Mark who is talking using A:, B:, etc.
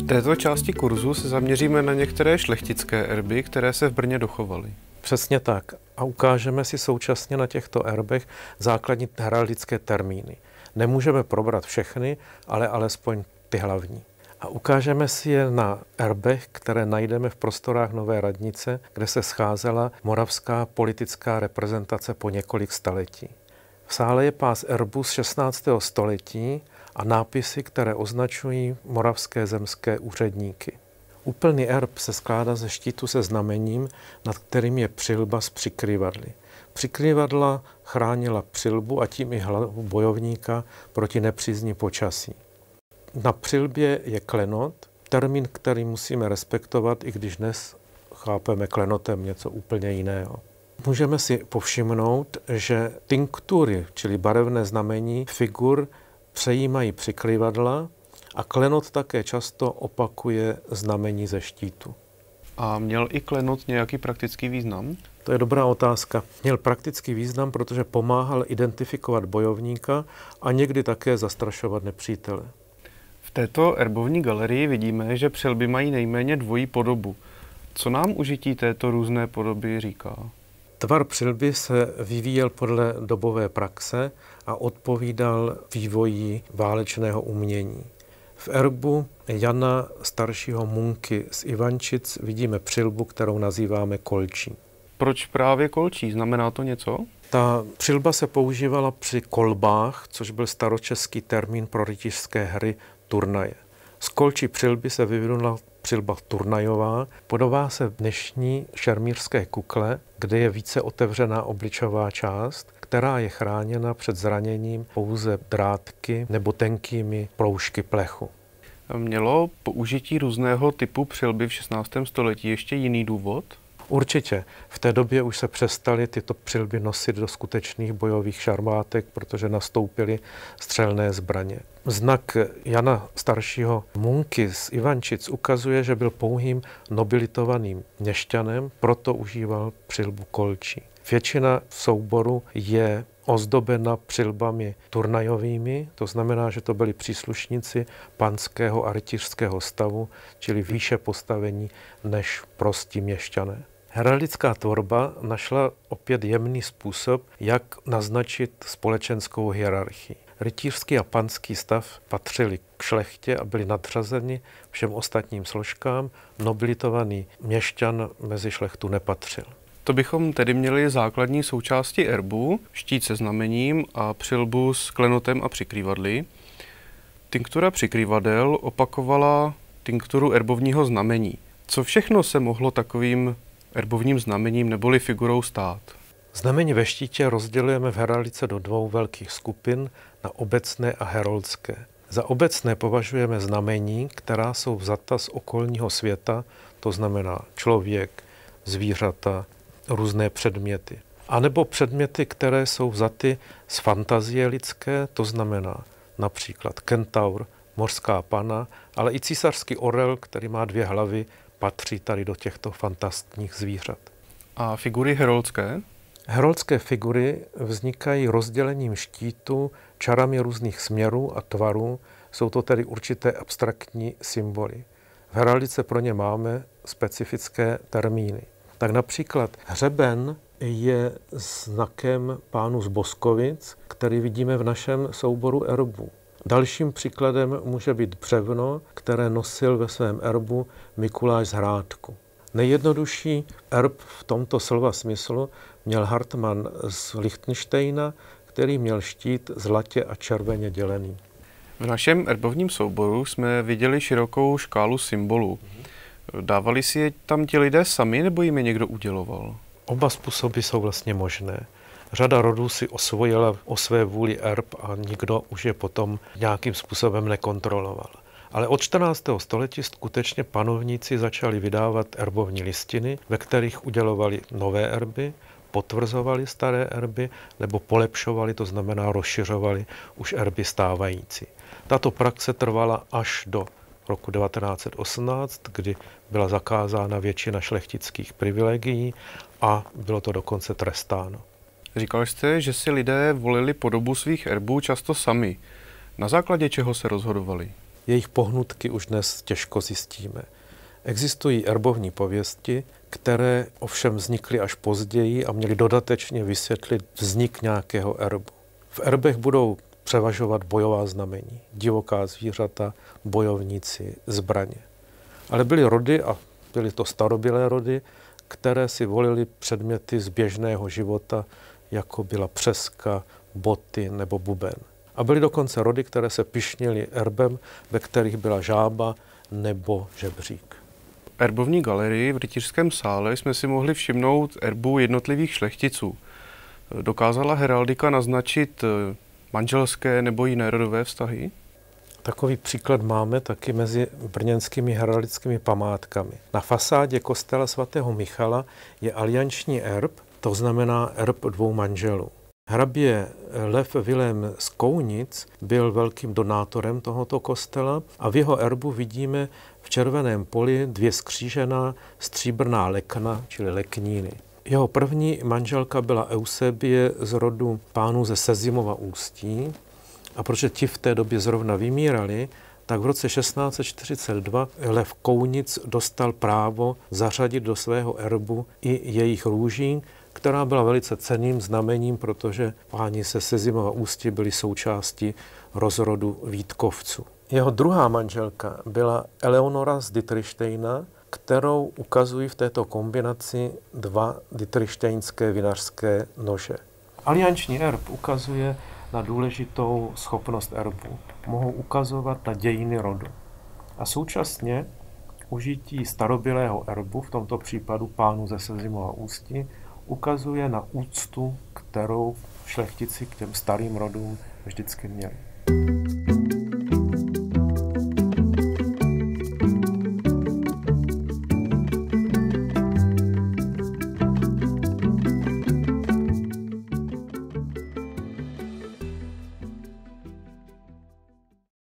A: této části kurzu se zaměříme na některé šlechtické erby, které se v Brně dochovaly.
B: Přesně tak. A ukážeme si současně na těchto erbech základní heraldické termíny. Nemůžeme probrat všechny, ale alespoň ty hlavní. A ukážeme si je na erbech, které najdeme v prostorách Nové radnice, kde se scházela moravská politická reprezentace po několik staletí. V sále je pás erbů z 16. století a nápisy, které označují moravské zemské úředníky. Úplný erb se skládá ze štítu se znamením, nad kterým je přilba s přikryvadly. Přikryvadla chránila přilbu a tím i hlavu bojovníka proti nepřízni počasí. Na přilbě je klenot, termín, který musíme respektovat, i když dnes chápeme klenotem něco úplně jiného. Můžeme si povšimnout, že tinktury, čili barevné znamení figur, přejímají přikryvadla a klenot také často opakuje znamení ze štítu.
A: A měl i klenot nějaký praktický význam?
B: To je dobrá otázka. Měl praktický význam, protože pomáhal identifikovat bojovníka a někdy také zastrašovat nepřítele.
A: V této erbovní galerii vidíme, že přilby mají nejméně dvojí podobu. Co nám užití této různé podoby říká?
B: Tvar přilby se vyvíjel podle dobové praxe a odpovídal vývoji válečného umění. V erbu Jana staršího Munky z Ivančic vidíme přilbu, kterou nazýváme kolčí.
A: Proč právě kolčí? Znamená to něco?
B: Ta přilba se používala při kolbách, což byl staročeský termín pro rytířské hry turnaje. Z kolčí přilby se vyvinula přilba turnajová, podobá se dnešní šermířské kukle, kde je více otevřená obličová část, která je chráněna před zraněním pouze drátky nebo tenkými proužky plechu.
A: Mělo použití různého typu přilby v 16. století ještě jiný důvod?
B: Určitě. V té době už se přestaly tyto přilby nosit do skutečných bojových šarvátek, protože nastoupily střelné zbraně. Znak Jana staršího Munky z Ivančic ukazuje, že byl pouhým nobilitovaným měšťanem, proto užíval přilbu kolčí. Většina souboru je ozdobena přilbami turnajovými, to znamená, že to byli příslušníci panského a rytířského stavu, čili výše postavení než prostí měšťané. Heraldická tvorba našla opět jemný způsob, jak naznačit společenskou hierarchii. Rytířský a panský stav patřili k šlechtě a byli nadřazeni všem ostatním složkám, nobilitovaný měšťan mezi šlechtu nepatřil.
A: To bychom tedy měli základní součásti erbu, štít se znamením a přilbu s klenotem a přikrývadly. Tinktura přikrývadel opakovala tinkturu erbovního znamení. Co všechno se mohlo takovým erbovním znamením neboli figurou stát?
B: Znamení ve štítě rozdělujeme v heraldice do dvou velkých skupin, na obecné a heroldské. Za obecné považujeme znamení, která jsou vzata z okolního světa, to znamená člověk, zvířata, různé předměty. A nebo předměty, které jsou vzaty z fantazie lidské, to znamená například kentaur, mořská pana, ale i císařský orel, který má dvě hlavy, patří tady do těchto fantastních zvířat.
A: A figury heroldské?
B: Heroldské figury vznikají rozdělením štítu čarami různých směrů a tvarů, jsou to tedy určité abstraktní symboly. V heraldice pro ně máme specifické termíny. Tak například hřeben je znakem pánů z Boskovic, který vidíme v našem souboru erbů. Dalším příkladem může být břevno, které nosil ve svém erbu Mikuláš z Hrádku. Nejjednodušší erb v tomto slova smyslu měl Hartmann z Lichtenštejna, který měl štít zlatě a červeně dělený.
A: V našem erbovním souboru jsme viděli širokou škálu symbolů. Dávali si je tam ti lidé sami, nebo jim je někdo uděloval?
B: Oba způsoby jsou vlastně možné. Řada rodů si osvojila o své vůli erb a nikdo už je potom nějakým způsobem nekontroloval. Ale od 14. století skutečně panovníci začali vydávat erbovní listiny, ve kterých udělovali nové erby, potvrzovali staré erby nebo polepšovali, to znamená rozšiřovali už erby stávající. Tato praxe trvala až do roku 1918, kdy byla zakázána většina šlechtických privilegií a bylo to dokonce trestáno.
A: Říkal jste, že si lidé volili podobu svých erbů často sami. Na základě čeho se rozhodovali?
B: Jejich pohnutky už dnes těžko zjistíme. Existují erbovní pověsti, které ovšem vznikly až později a měly dodatečně vysvětlit vznik nějakého erbu. V erbech budou převažovat bojová znamení, divoká zvířata, bojovníci, zbraně. Ale byly rody, a byly to starobylé rody, které si volili předměty z běžného života, jako byla přeska, boty nebo buben. A byly dokonce rody, které se pyšnily erbem, ve kterých byla žába nebo žebřík.
A: V erbovní galerii v rytířském sále jsme si mohli všimnout erbu jednotlivých šlechticů. Dokázala heraldika naznačit manželské nebo jiné rodové vztahy?
B: Takový příklad máme taky mezi brněnskými heraldickými památkami. Na fasádě kostela svatého Michala je alianční erb, to znamená erb dvou manželů. Hrabě Lev Vilém z Kounic byl velkým donátorem tohoto kostela a v jeho erbu vidíme v červeném poli dvě skřížená stříbrná lekna, čili lekníny. Jeho první manželka byla Eusebie z rodu pánů ze Sezimova Ústí, a protože ti v té době zrovna vymírali, tak v roce 1642 Lev Kounic dostal právo zařadit do svého erbu i jejich růží, která byla velice cenným znamením, protože páni se Sezimova Ústí byli součástí rozrodu Vítkovců. Jeho druhá manželka byla Eleonora z Dietrichsteina, kterou ukazují v této kombinaci dva dietrichteinské vinařské nože. Alianční erb ukazuje na důležitou schopnost erbu. Mohou ukazovat na dějiny rodu. A současně užití starobylého erbu, v tomto případu pánů ze Sezimova Ústí, ukazuje na úctu, kterou šlechtici k těm starým rodům vždycky měli.